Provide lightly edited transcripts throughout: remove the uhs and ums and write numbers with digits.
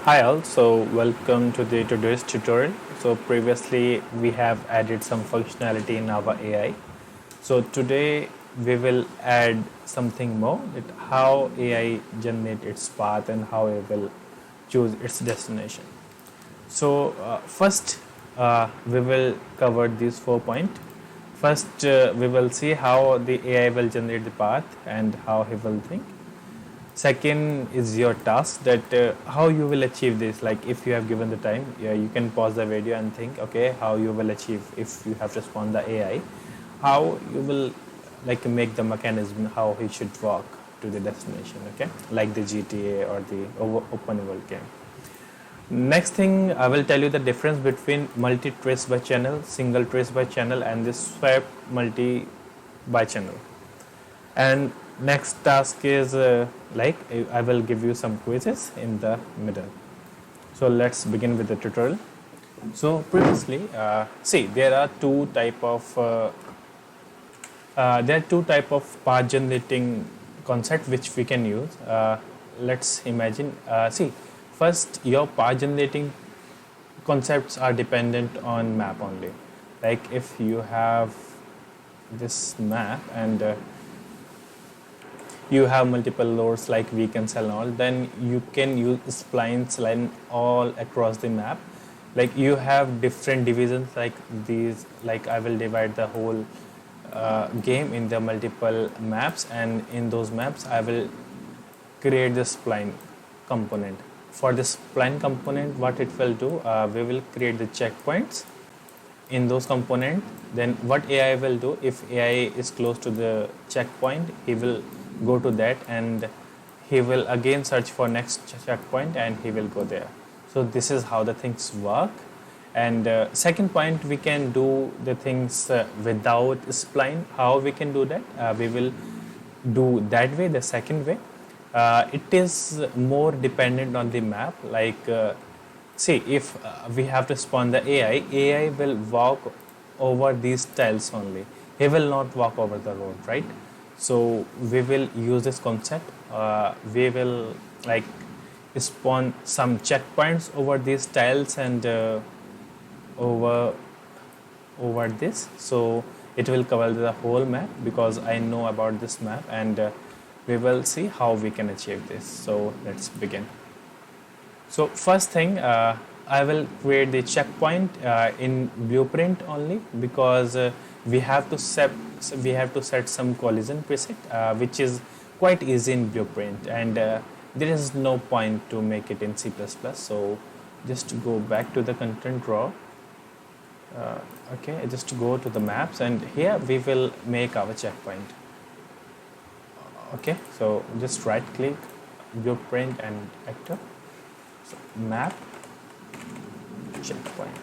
Hi all, so welcome to the today's tutorial. So previously we have added some functionality in our AI. So today we will add something more, that how AI generate its path and how it will choose its destination. So first we will cover these 4 points. First we will see how the AI will generate the path and how he will think. Second is your task, that how you will achieve this. Like if you have given the time, yeah, you can pause the video and think, okay, how you will achieve if you have to spawn the AI, how you will like make the mechanism how he should walk to the destination. Okay, like the GTA or the open world game. Next thing, I will tell you the difference between multi trace by channel, single trace by channel, and this swap multi by channel. And next task is like I will give you some quizzes in the middle. So let's begin with the tutorial. So previously, see, there are two type of path generating concept which we can use. Let's imagine. See, first your path generating concepts are dependent on map only. Like if you have this map and you have multiple loads like weekends and all, then you can use splines line all across the map. Like you have different divisions like these, like I will divide the whole game in the multiple maps, and in those maps I will create the spline component. For this spline component, what it will do, we will create the checkpoints in those component. Then what AI will do, if AI is close to the checkpoint, he will go to that and he will again search for next checkpoint and he will go there. So this is how the things work. And second point, we can do the things without spline. How we can do that, we will do that way. The second way, it is more dependent on the map. Like see, if we have to spawn the AI will walk over these tiles only. He will not walk over the road, right? So we will use this concept. We will like spawn some checkpoints over these tiles and over this. So it will cover the whole map because I know about this map, and we will see how we can achieve this. So let's begin. So first thing, I will create the checkpoint in blueprint only, because we have to set some collision preset, which is quite easy in blueprint, and there is no point to make it in C++. So just go back to the content raw. Okay, just go to the maps, and here we will make our checkpoint. Okay, so just right click blueprint and actor. So map checkpoint,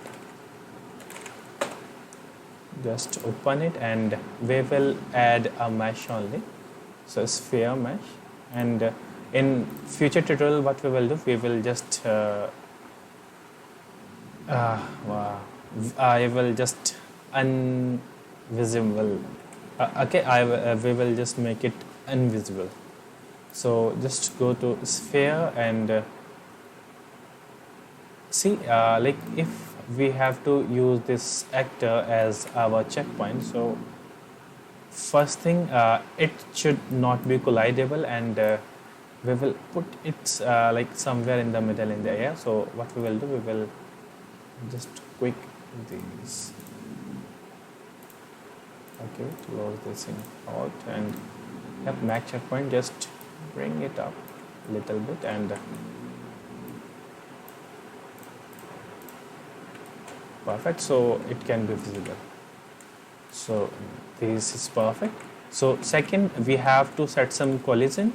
just open it, and we will add a mesh only, so sphere mesh. And in future tutorial what we will do, we will just I will just invisible. Okay, we will just make it invisible. So just go to sphere and see, like if we have to use this actor as our checkpoint, so first thing, it should not be collidable, and we will put it like somewhere in the middle in the air. So what we will do, we will just quick these. Okay, close this in out, and yep, max checkpoint, just bring it up a little bit, and perfect, so it can be visible. So this is perfect. So second, we have to set some collision,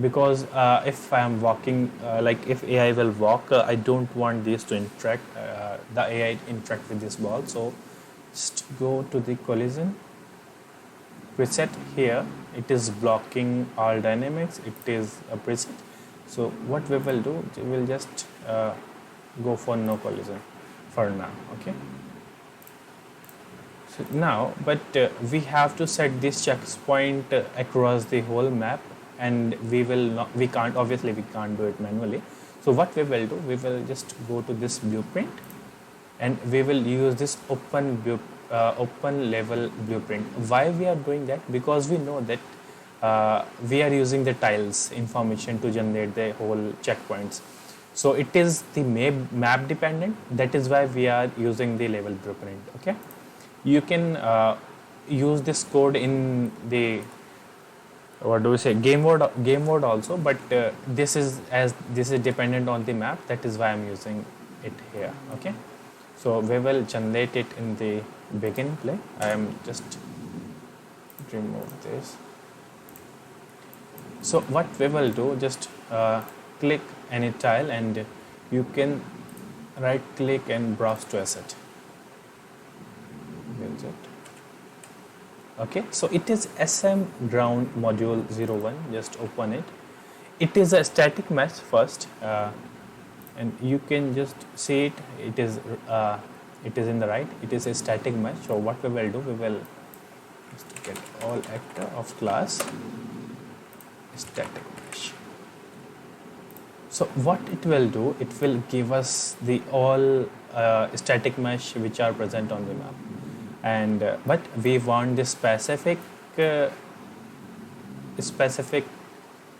because if I am walking, like if AI will walk, I don't want these to interact, the AI interact with this ball. So just go to the collision preset. Here it is blocking all dynamics, it is a preset. So what we will do, we will just go for no collision for now. Okay, so now, but we have to set this checkpoint across the whole map, and we can't, obviously we can't do it manually. So what we will do, we will just go to this blueprint, and we will use this open level blueprint. Why we are doing that? Because we know that we are using the tiles information to generate the whole checkpoints. So it is the map dependent. That is why we are using the level blueprint. Okay, you can use this code in the, what do we say, game mode also, but this is dependent on the map. That is why I'm using it here. Okay, so we will generate it in the begin play. I am just remove this. So what we will do, just click any tile and you can right click and browse to asset. Okay, so it is SM ground module 01. Just open it. It is a static mesh first, and you can just see it. It is in the right. It is a static mesh. So what we will do, we will just get all actor of class static mesh. So what it will do, it will give us the all static mesh which are present on the map, and but we want this specific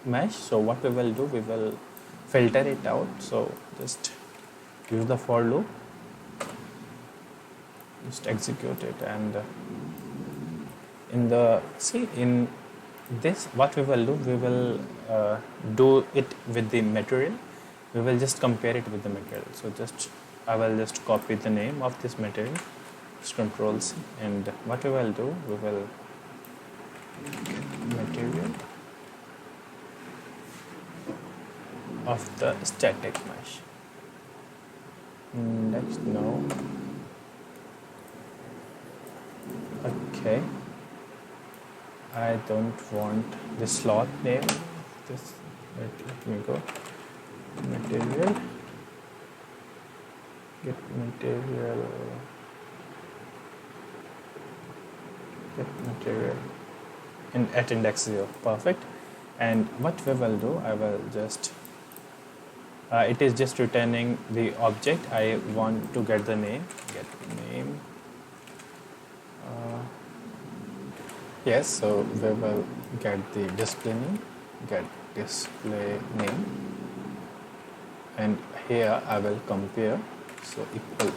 mesh. So what we will do, we will filter it out. So just use the for loop, just execute it, and in this, what we will do, we will do it with the material. We will just compare it with the material. So just I will just copy the name of this material, just Control C, and what we will do, we will get material of the static mesh. Next, no. Okay, I don't want the slot name. This, let me go material, get material, and at index 0. Perfect. And what we will do, I will just it is just returning the object. I want to get the name, get name. Yes, so we will get the display name, get display name, and here I will compare. So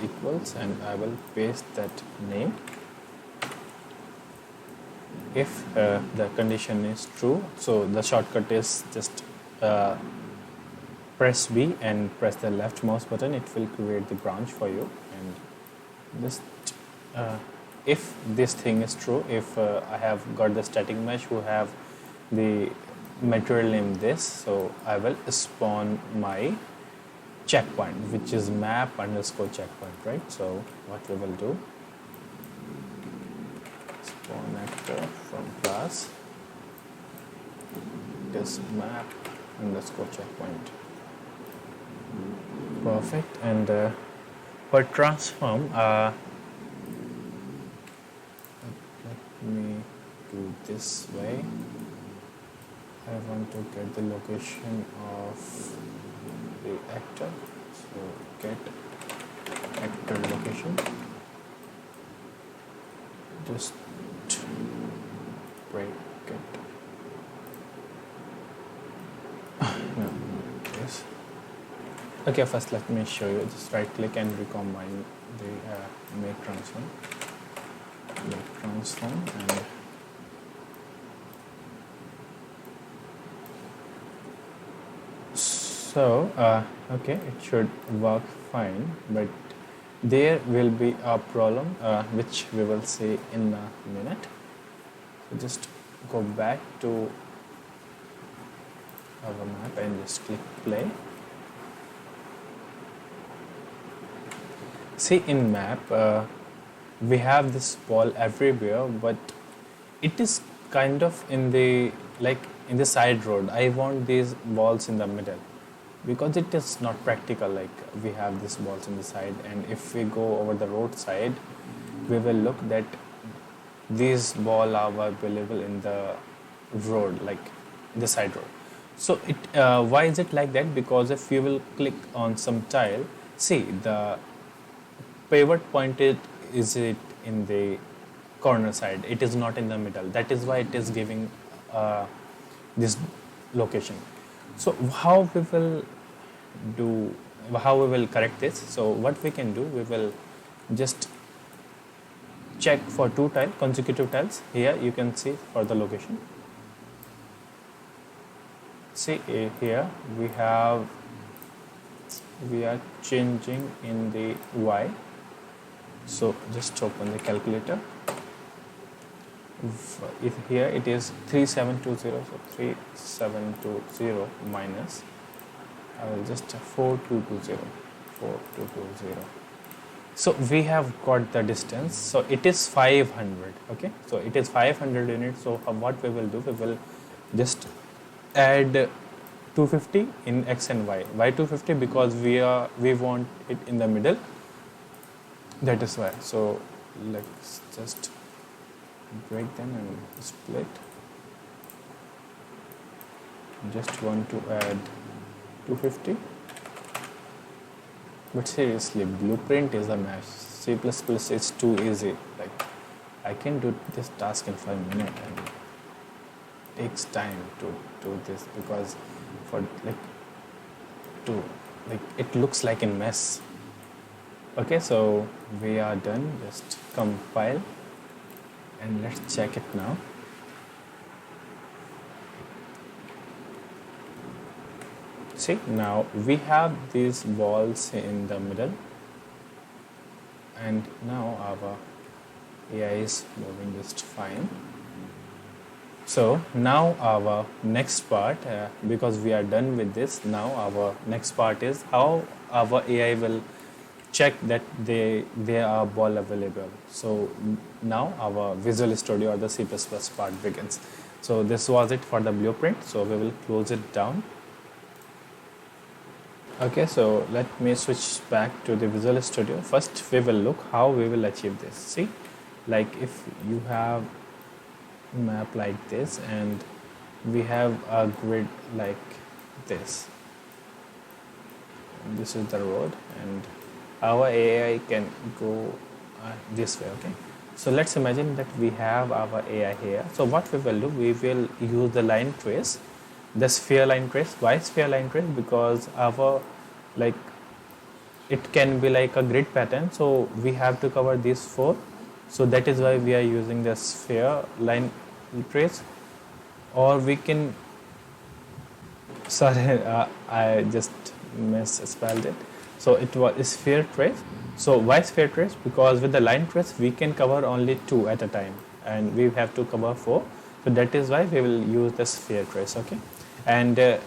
equals, and I will paste that name. If the condition is true, so the shortcut is just press B and press the left mouse button. It will create the branch for you, and just if this thing is true, if I have got the static mesh who have the material name this, so I will spawn my checkpoint, which is map underscore checkpoint, right? So what we will do, spawn actor from class this map underscore checkpoint. Perfect. And for transform, let me do this way. I want to get the location of the actor, so get actor location, just break it. No, this. Okay, first let me show you. Just right click and recombine the make transform, and so okay, it should work fine, but there will be a problem which we will see in a minute. So just go back to our map and just click play. See, in map we have this ball everywhere, but it is kind of in the in the side road. I want these balls in the middle, because it is not practical. Like, we have these balls in the side, and if we go over the roadside, we will look that these balls are available in the road, like the side road. So it why is it like that? Because if you will click on some tile, see the pivot point is it in the corner side. It is not in the middle. That is why it is giving uh, this location. So do how we will correct this? So what we can do, we will just check for two tile consecutive tiles. Here you can see for the location. See here we are changing in the y. So just open the calculator. If here it is 3720, so 3720 minus, I will just 4220. So we have got the distance. So it is 500. Okay, so it is 500 units. So what we will do, we will just add 250 in x and y. Why 250? Because we want it in the middle. That is why. So let's just break them and split. Just want to add 250. But seriously, blueprint is a mess. C++ is too easy. Like I can do this task in 5 minutes, and it takes time to do this because it looks like a mess. Okay, so we are done. Just compile and let's check it now. See, now we have these balls in the middle, and now our AI is moving just fine. So now our next part, because we are done with this, now our next part is how our AI will check that there are ball available. So now our Visual Studio or the C++ part begins. So this was it for the blueprint. So we will close it down. Okay, so let me switch back to the Visual Studio. First we will look how we will achieve this. See, like if you have map like this and we have a grid like this. This is the road and our AI can go this way. Okay, so let's imagine that we have our AI here. So what we will do, we will use the line trace, the sphere line trace. Why sphere line trace? Because our it can be like a grid pattern, so we have to cover these four. So that is why we are using the sphere line trace. Or we can, sorry, I just misspelled it. So it was sphere trace. So why sphere trace? Because with the line trace we can cover only two at a time, and we have to cover four. So that is why we will use the sphere trace. Okay, and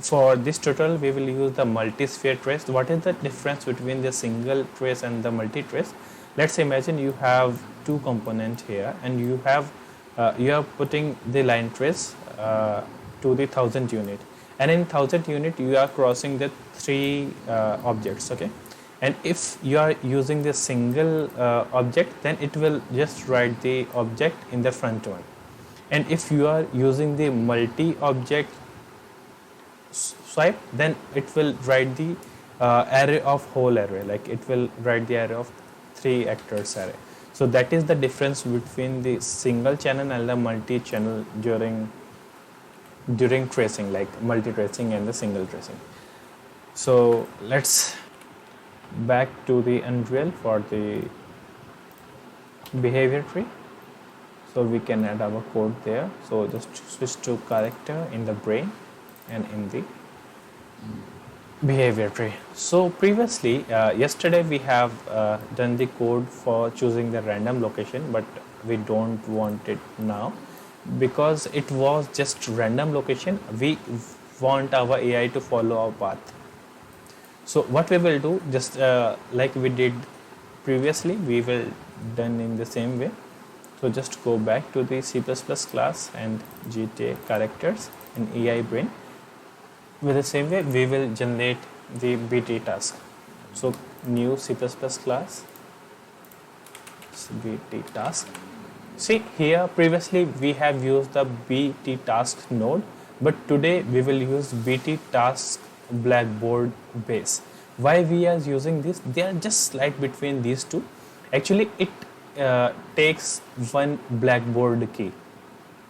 for this tutorial we will use the multi-sphere trace. What is the difference between the single trace and the multi-trace? Let's imagine you have two components here, and you are putting the line trace to the 1000 unit, and in 1000 unit you are crossing the three objects. Okay, and if you are using the single object, then it will just write the object in the front one, and if you are using the multi-object swipe, then it will write the array of whole array, like it will write the array of 3 actors array. So that is the difference between the single channel and the multi-channel during tracing, like multi-tracing and the single tracing. So let's back to the Unreal for the behavior tree. So we can add our code there. So just switch to character in the brain and in the behavior tree. So previously, yesterday we have done the code for choosing the random location, but we don't want it now because it was just random location. We want our AI to follow our path. So what we will do, just like we did previously, we will done in the same way. So just go back to the C++ class and GTA characters in AI brain. With the same way, we will generate the BT task. So new C++ class, BT task. See here, previously we have used the BT task node, but today we will use BT task blackboard base. Why we are using this? They are just slight between these two. Actually, it takes one blackboard key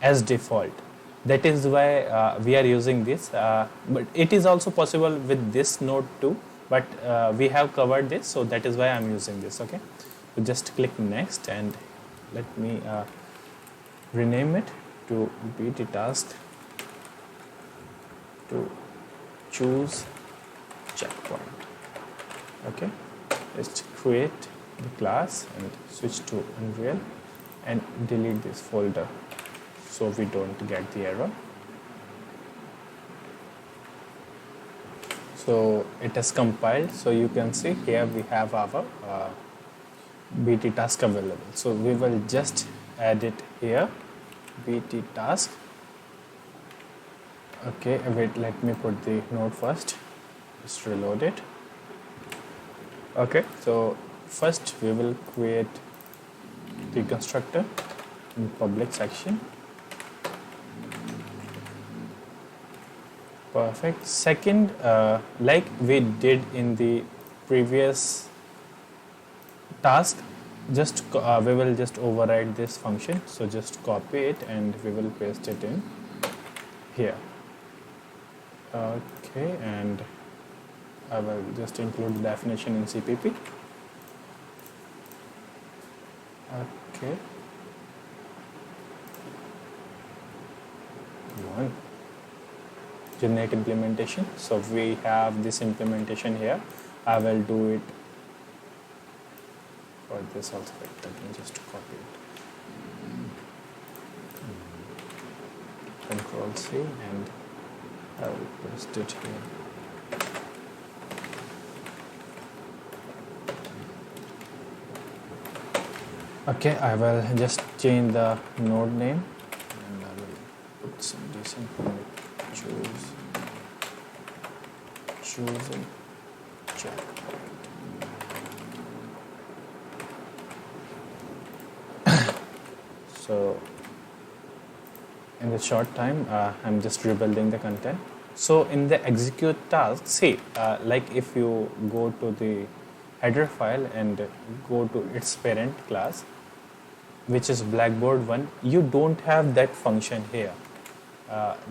as default. That is why we are using this. But it is also possible with this node too. But we have covered this, so that is why I am using this. Okay, so just click next and let me rename it to BT task to choose checkpoint. Okay, just create the class and switch to Unreal and delete this folder so we don't get the error. So it has compiled, so you can see here we have our BT task available. So we will just add it here, BT task. Okay, wait, let me put the node first, just reload it. Okay, so first we will create the constructor in public section. Perfect. Second, like we did in the previous task, just we will just override this function. So just copy it and we will paste it in here. Okay, and I will just include the definition in CPP. Okay. One. Generic implementation. So we have this implementation here. I will do it for this also. Let me just copy it. Control C and I will paste it here. Okay, I will just change the node name and I will put some decent choosing checkpoint. So in the short time, I'm just rebuilding the content. So in the execute task, see, like if you go to the header file and go to its parent class, which is Blackboard 1, you don't have that function here.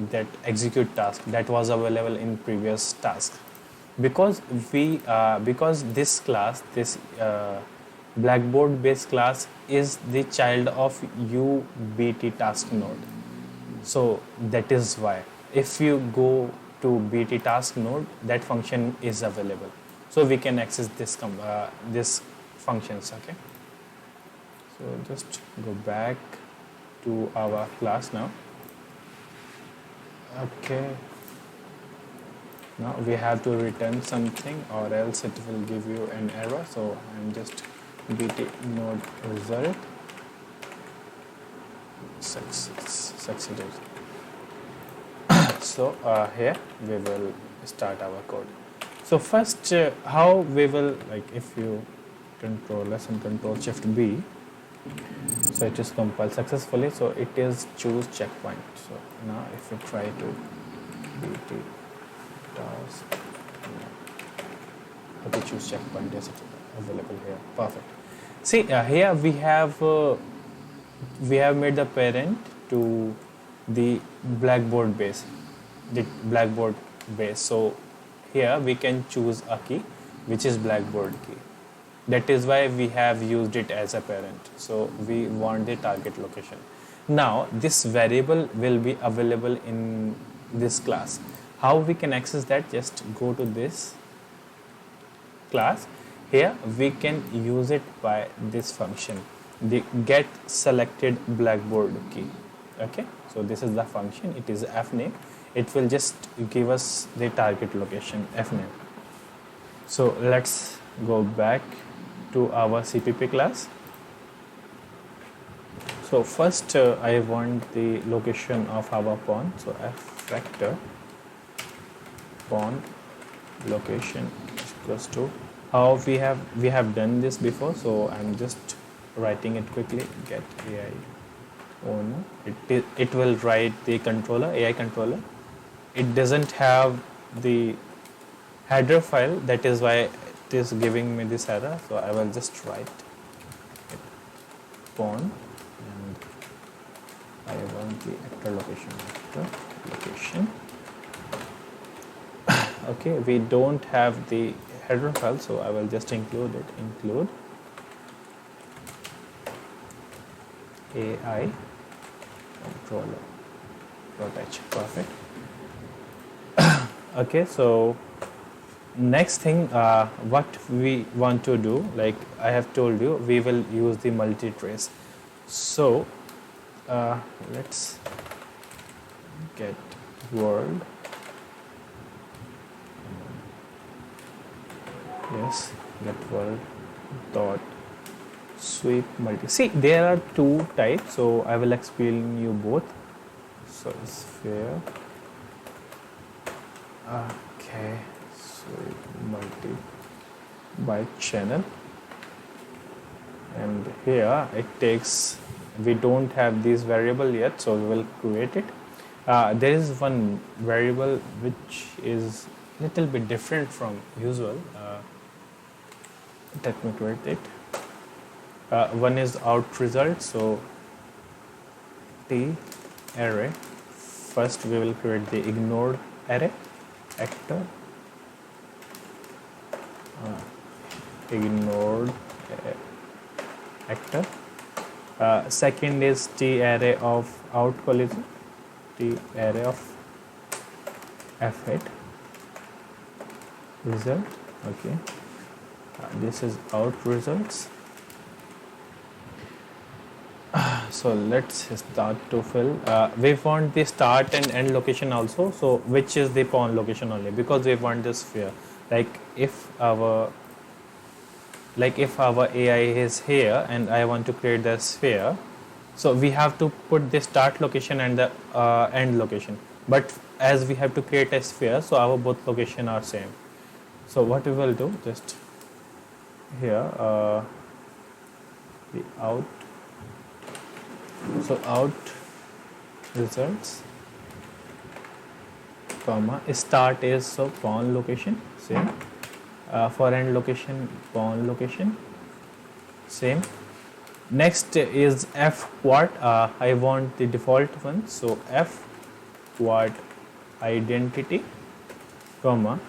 That execute task that was available in previous task, because this class, this Blackboard based class is the child of UBT task node. So that is why if you go to BT task node, that function is available, so we can access this functions. Okay, so just go back to our class now. Okay, now we have to return something or else it will give you an error. So I'm just BT node result succeeded. So here we will start our code. So first, how we will, like if you control S and control shift B, so it is compiled successfully. So it is choose checkpoint. So now if you try to BT task, okay, choose checkpoint is available here. Perfect. See, here we have made the parent to the Blackboard base, So here we can choose a key, which is Blackboard key. That is why we have used it as a parent. So we want the target location. Now this variable will be available in this class. How we can access that? Just go to this class. Here we can use it by this function, the get selected Blackboard key. Okay, so this is the function. It is fname. It will just give us the target location, fname. So let's go back to our CPP class. So first I want the location of our pawn. So f vector pawn location is equals to, how we have done this before. So I'm just writing it quickly. Get AI owner. It will write the controller, AI controller. it doesn't have the header file, that is why it is giving me this error. So I will just write it pawn, and I want the actor location. Okay, we don't have the header file, so I will just include it. Include AI controller.h. Perfect. Okay, so next thing, what we want to do, like I have told you, we will use the multi-trace. So let's get world. Yes, get world dot sweep multi. See, there are two types, so I will explain you both. So sphere. Okay, sweep multi by channel, and here it takes. We don't have this variable yet, so we will create it. There is one variable which is little bit different from usual. Let me create it. One is out result, so t array. First we will create the ignored array, actor, ignored actor. Second is t array of out collision, t array of f8 result. Okay, this is out results. So let's start to fill. We want the start and end location also, so which is the pawn location only, because we want the sphere. Like if our AI is here and I want to create the sphere, so we have to put the start location and the end location. But as we have to create a sphere, so our both location are same. So what we will do, just here the out. So out results, comma, start is so pawn location same, for end location pawn location same. Next is f quad. I want the default one, so f quad identity, comma.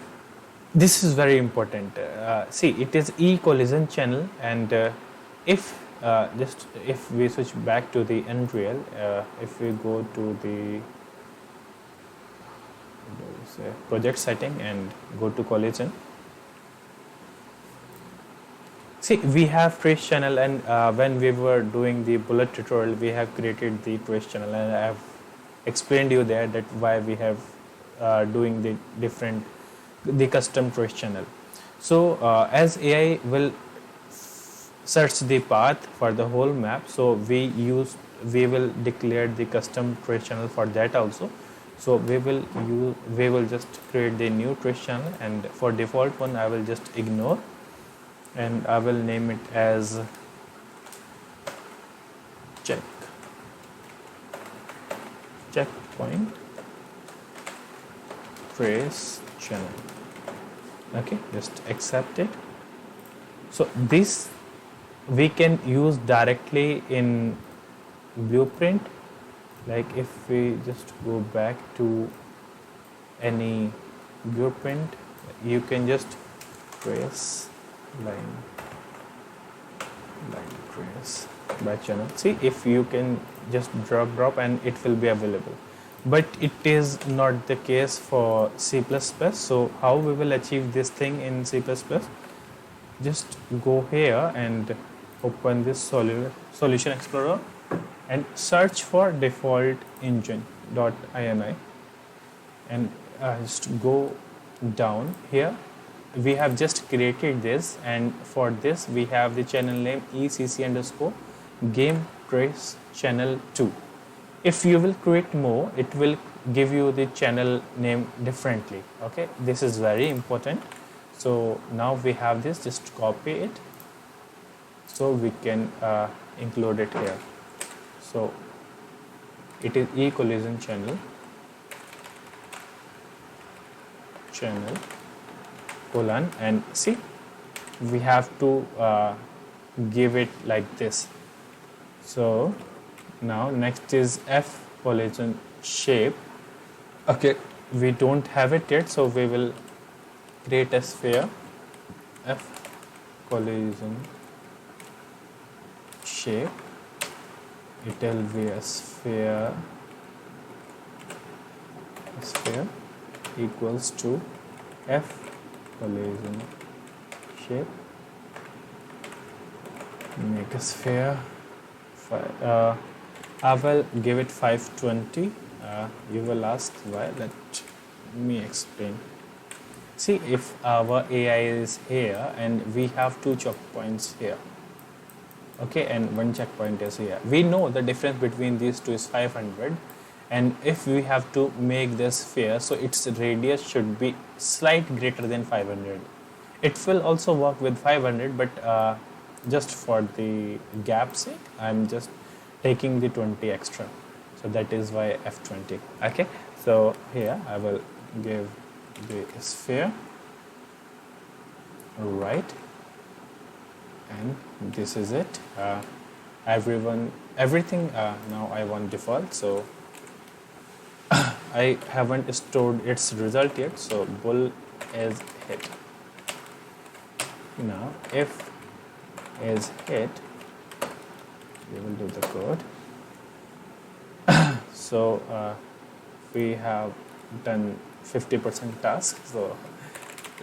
This is very important. See, it is e-collision channel, and if we switch back to the Unreal, if we go to the project setting and go to collision, see, we have trace channel, and when we were doing the bullet tutorial, we have created the trace channel, and I have explained you there that why we have doing the custom trace channel. So as AI will search the path for the whole map, so we will declare the custom trace channel for that also. So we will just create the new trace channel, and for default one I will just ignore, and I will name it as checkpoint trace channel. Okay, just accept it. So this we can use directly in blueprint. Like if we just go back to any blueprint, you can just trace line trace by channel. See, if you can just drop and it will be available, but it is not the case for C++. So how we will achieve this thing in C++? Just go here and open this solution explorer and search for default engine.ini, and just go down here. We have just created this, and for this we have the channel name ECC_game trace channel 2. If you will create more, it will give you the channel name differently. Okay, this is very important. So now we have this, just copy it so we can include it here. So it is e-collision channel channel colon, and see, we have to give it like this. So now next is F polygon shape. Okay, we don't have it yet, so we will create a sphere. F collision shape, it will be a sphere equals to F collision shape, make a sphere. I will give it 520. You will ask why. Let me explain. See, if our AI is here and we have two checkpoints here, okay, and one checkpoint is here, we know the difference between these two is 500, and if we have to make this sphere, so its radius should be slightly greater than 500. It will also work with 500, but just for the gap sake, I'm just taking the 20 extra. So that is why F20. Okay, so here I will give the sphere, right, and this is it. Everything now I want default, so I haven't stored its result yet, so bool is hit. Now if is hit, we will do the code. So we have done 50% task, so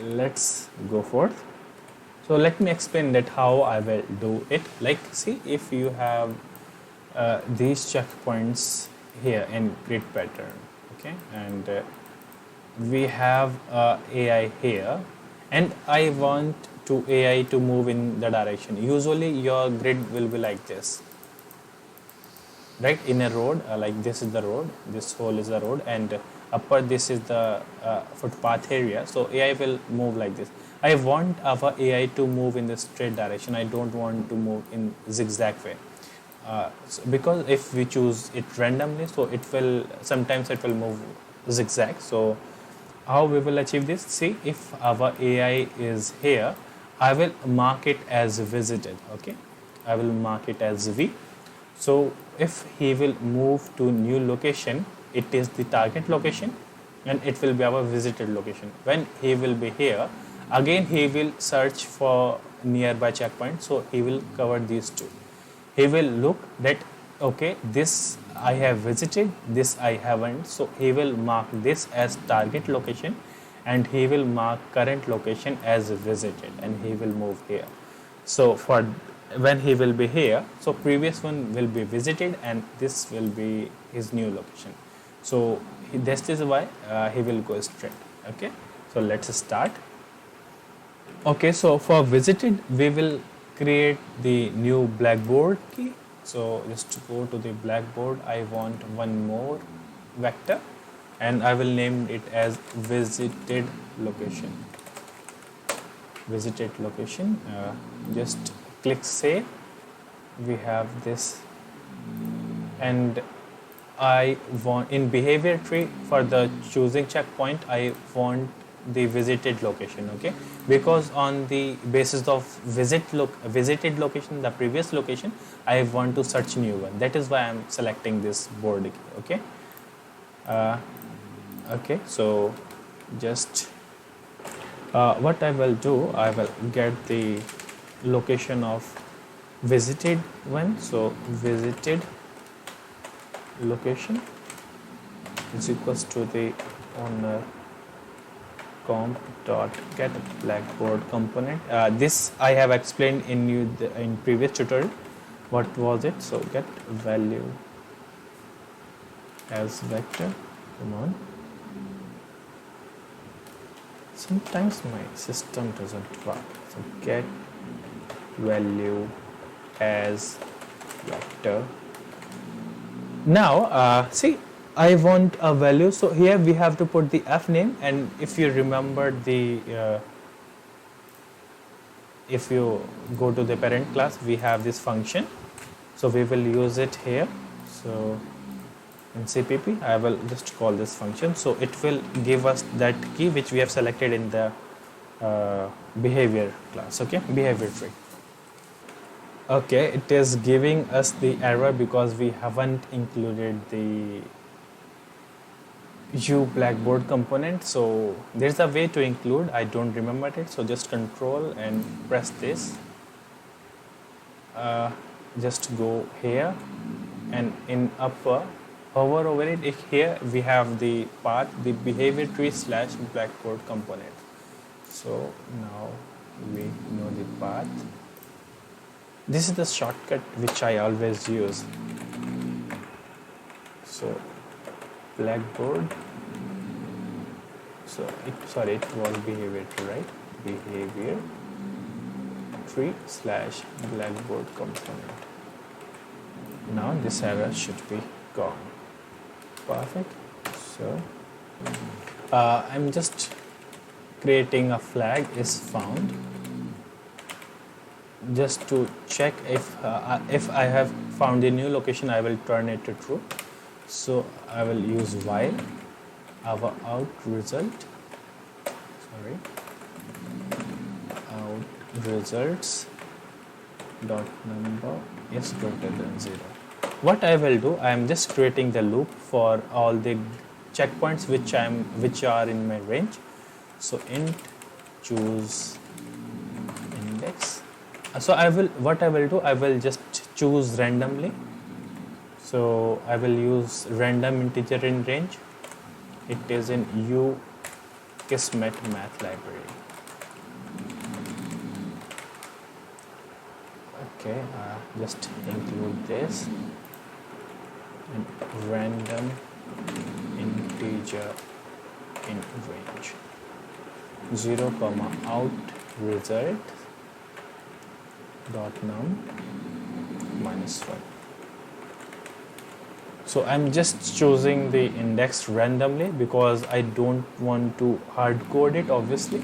let's go forth. So let me explain that how I will do it. Like, see, if you have these checkpoints here in grid pattern, okay, and we have AI here, and I want to AI to move in the direction. Usually your grid will be like this, right, in a road, like this is the road, this whole is the road, and upper this is the footpath area, so AI will move like this. I want our AI to move in the straight direction. I don't want to move in zigzag way, so because if we choose it randomly, so it will sometimes it will move zigzag. So how we will achieve this? See, if our AI is here, I will mark it as visited. Okay, I will mark it as V. So if he will move to new location, it is the target location, and it will be our visited location. When he will be here, again he will search for nearby checkpoint, so he will cover these two. He will look that, okay, this I have visited, this I haven't, so he will mark this as target location, and he will mark current location as visited, and he will move here. So for when he will be here, so previous one will be visited, and this will be his new location. So this is why he will go straight. Okay, so let's start. Okay, so for visited, we will create the new blackboard key. So just to go to the blackboard, I want one more vector, and I will name it as visited location. Visited location. Just click save. We have this, and I want in behavior tree for the choosing checkpoint, I want the visited location. Okay, because on the basis of visited location, the previous location, I want to search new one. That is why I'm selecting this board key. Okay. Okay, so just what I will do, I will get the location of visited one. So visited location is equals to the owner comp dot get blackboard component. This I have explained in previous tutorial. What was it? So get value as vector. Come on. Sometimes my system doesn't work. So get value as vector. Now see, I want a value, so here we have to put the f name, and if you remember the if you go to the parent class, we have this function, so we will use it here. So in CPP. I will just call this function. So it will give us that key which we have selected in the behavior class. Okay, behavior tree. Okay, it is giving us the error because we haven't included the U Blackboard component. So there's a way to include, I don't remember it. So just control and press this. Just go here and in upper, hover over it. Here we have the path, the behavior tree slash Blackboard component. So now we know the path. This is the shortcut which I always use. So Blackboard. So it was behavior tree, right? Behavior tree slash Blackboard component. Now this error should be gone. Perfect. So I'm just creating a flag is found just to check if I have found a new location. I will turn it to true. So I will use while our out result out results dot number is greater than 0. What I will do, I am just creating the loop for all the checkpoints which are in my range. So int choose index. So I will just choose randomly. So I will use random integer in range. It is in U Kismet math library. Okay, just include this and random integer in range 0 comma out result dot num -1. So I'm just choosing the index randomly because I don't want to hard code it, obviously.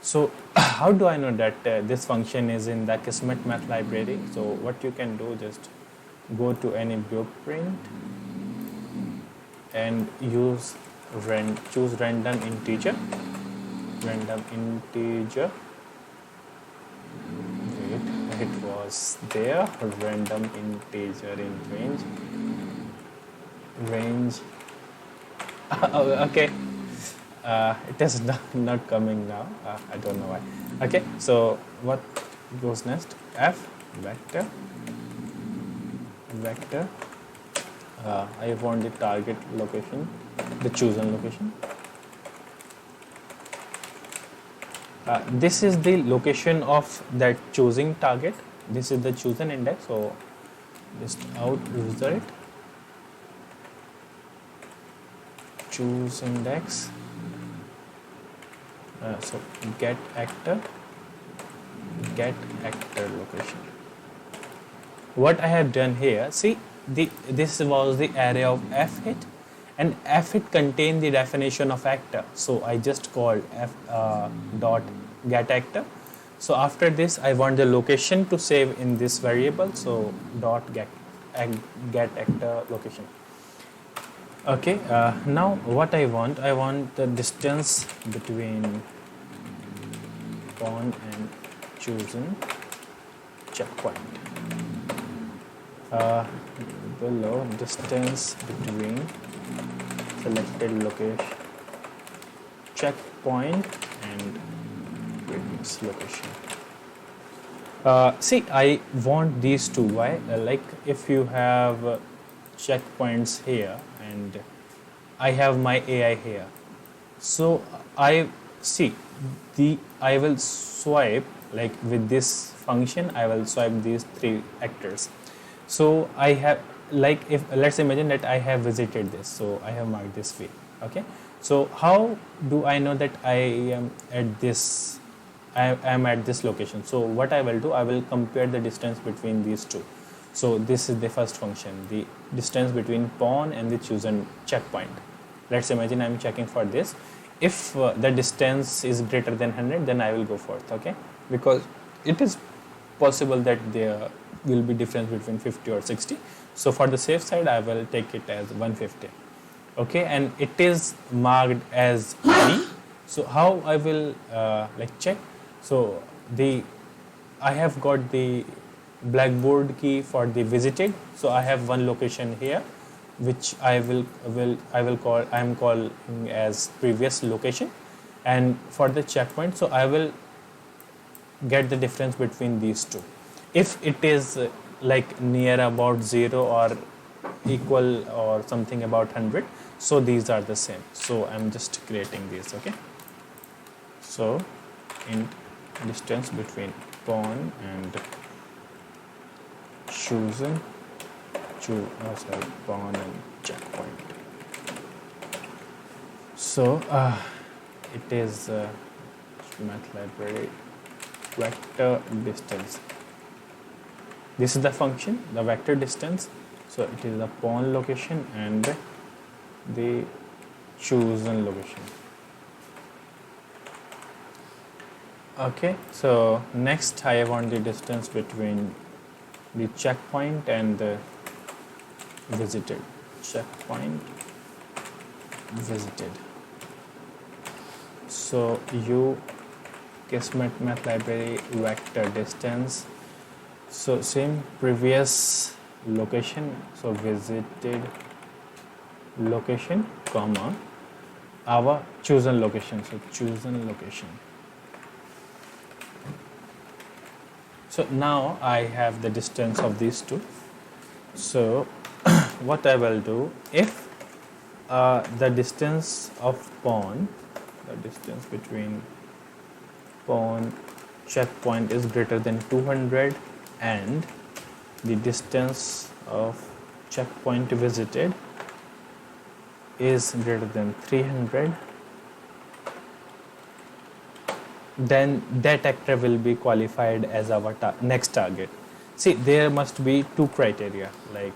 So how do I know that this function is in the Kismet math library? So what you can do, just go to any blueprint and choose random integer. Wait, it was there, random integer in range. Okay, it is not coming now. I don't know why. Okay, so what goes next? F vector. I want the target location, the chosen location. This is the location of that choosing target. This is the chosen index. So just out result choose index. So get actor location. What I have done here, see, this was the array of f hit, and f hit contained the definition of actor. So I just called f dot get actor. So after this, I want the location to save in this variable. So dot get actor location. Okay, now what I want the distance between pawn and chosen checkpoint. Below distance between selected location checkpoint and previous location. See, I want these two. Why? Like if you have checkpoints here and I have my AI here, so I will swipe, like with this function I will swipe these three actors. So I have, like, if let's imagine that I have visited this, so I have marked this way. Okay, so how do I know that I am at this location? So what I will do, I will compare the distance between these two. So this is the first function, the distance between pawn and the chosen checkpoint. Let's imagine I'm checking for this. If the distance is greater than 100, then I will go forth. Okay, because it is possible that will be difference between 50 or 60. So for the safe side, I will take it as 150. Okay, and it is marked as B. So how I will like check? So the I have got the blackboard key for the visited. So I have one location here, which I will call, I am calling as previous location, and for the checkpoint, so I will get the difference between these two. If it is like near about 0 or equal or something about 100, so these are the same. So I'm just creating these. Okay, so in distance between pawn and chosen pawn and checkpoint. So it is math library vector distance. This is the function, the vector distance. So it is the pawn location and the chosen location. Okay, so next I want the distance between the checkpoint and the visited. Checkpoint visited. So you Kismet math library vector distance. So same previous location. So visited location comma our chosen location. So chosen location. So now I have the distance of these two. So what I will do, if the distance of pawn, the distance between pawn checkpoint is greater than 200 and the distance of checkpoint visited is greater than 300, then that actor will be qualified as our next target. See, there must be two criteria, like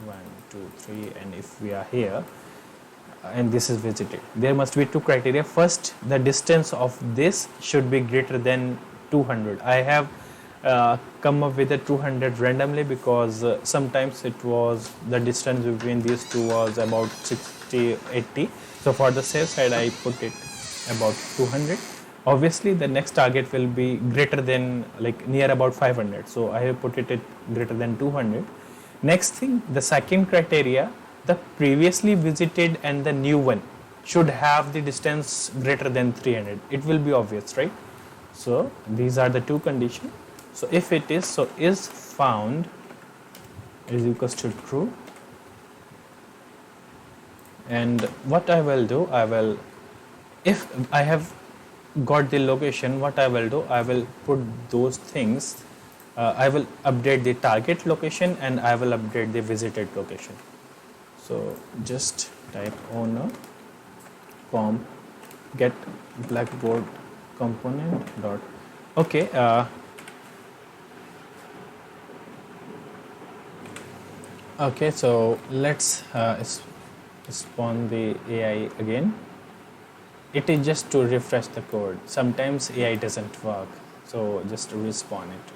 1, 2, 3, and if we are here and this is visited, there must be two criteria. First, the distance of this should be greater than 200. I have come up with the 200 randomly because sometimes it was the distance between these two was about 60, 80. So for the safe side, I put it about 200. Obviously, the next target will be greater than, like, near about 500. So I have put it at greater than 200. Next thing, the second criteria, the previously visited and the new one should have the distance greater than 300. It will be obvious, right? So these are the two conditions. So if it is, so is found is equals to true. And what I will do, if I have got the location, what I will do, I will put those things, I will update the target location and I will update the visited location. So just type owner com get blackboard component dot. Okay, okay, so let's spawn the AI again. It is just to refresh the code. Sometimes AI doesn't work, so just respawn it.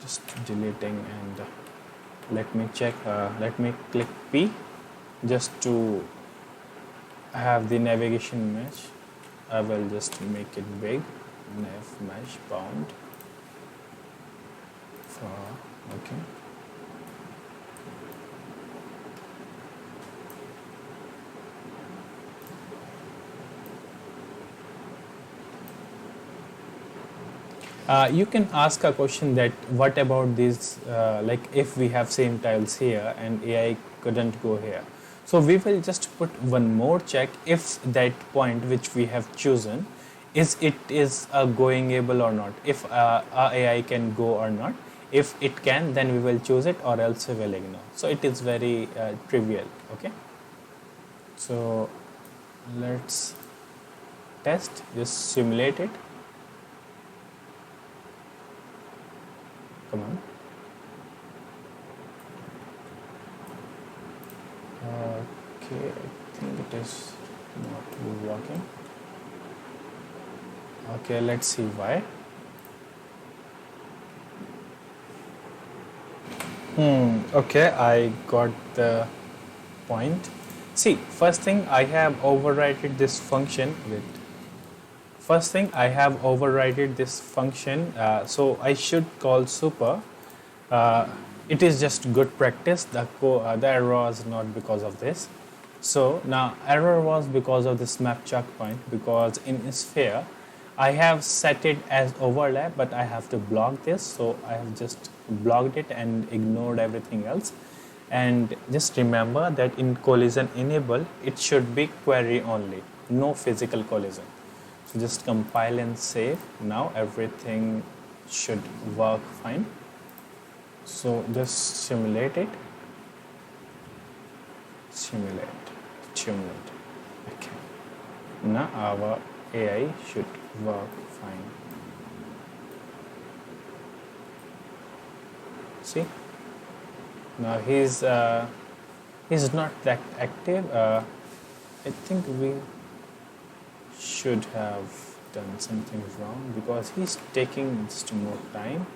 Just deleting, and let me check. Let me click P just to have the navigation mesh. I will just make it big. Nav mesh bound. Okay. You can ask a question that what about this, like if we have same tiles here and AI couldn't go here. So we will just put one more check if that point which we have chosen is goingable or not, if our AI can go or not. If it can, then we will choose it, or else we will ignore. So it is very trivial. Okay. So let's test, just simulate it. Come on. Okay, I think it is not working. Okay, let's see why. Okay, I got the point. See, first thing I have overridden this function with. First thing I have overridden this function, so I should call super. Uh, it is just good practice. The error was not because of this. So now error was because of this map checkpoint, because in sphere I have set it as overlap, but I have to block this. So I have just blocked it and ignored everything else. And just remember that in collision enable, it should be query only, no physical collision. So just compile and save. Now everything should work fine. So just simulate it. Simulate. Okay. Now our AI should work fine. See? Now he's not that active. I think we should have done something wrong because he's taking just more time.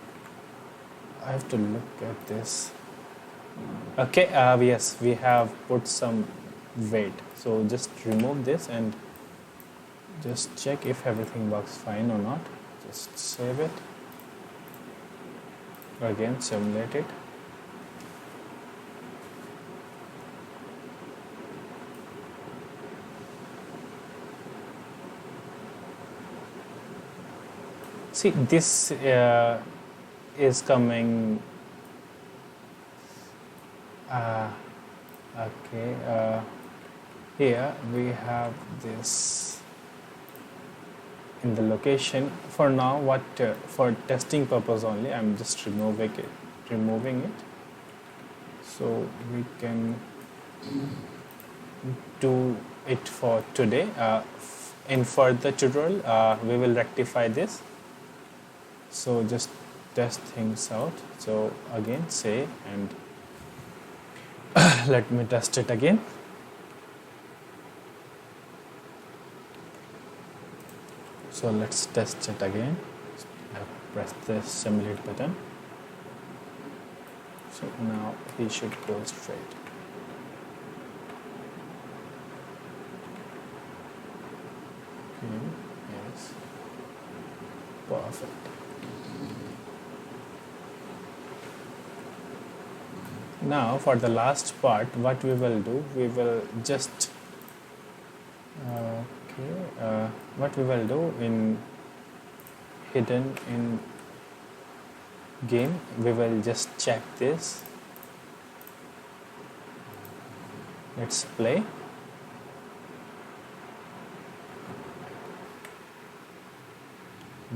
I have to look at this. Okay, yes, we have put some weight. So just remove this and just check if everything works fine or not. Just save it. Again, simulate it. See, this is coming. Okay, here we have this in the location. For now, what for testing purpose only, I'm just removing it. So we can do it for today. In further tutorial, we will rectify this. So just test things out. So again, say and let me test it again. So let's test it again. Press the simulate button. So now he should go straight. Okay, yes. Perfect. Now for the last part, what we will do, we will just what we will do in hidden in game, we will just check this. Let's play.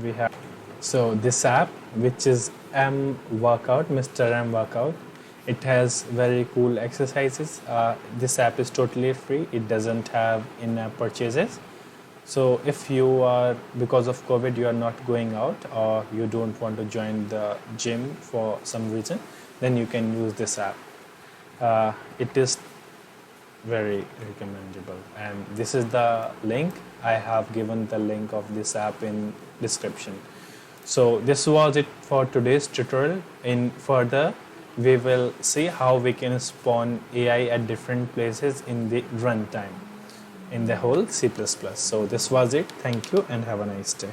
We have this app, which is M Workout, Mr. M Workout. It has very cool exercises. This app is totally free. It doesn't have in-app purchases. So if you are, because of COVID, you are not going out or you don't want to join the gym for some reason, then you can use this app. It is very recommendable. And this is the link. I have given the link of this app in description. So this was it for today's tutorial. In further, we will see how we can spawn AI at different places in the runtime in the whole C++. So this was it. Thank you and have a nice day.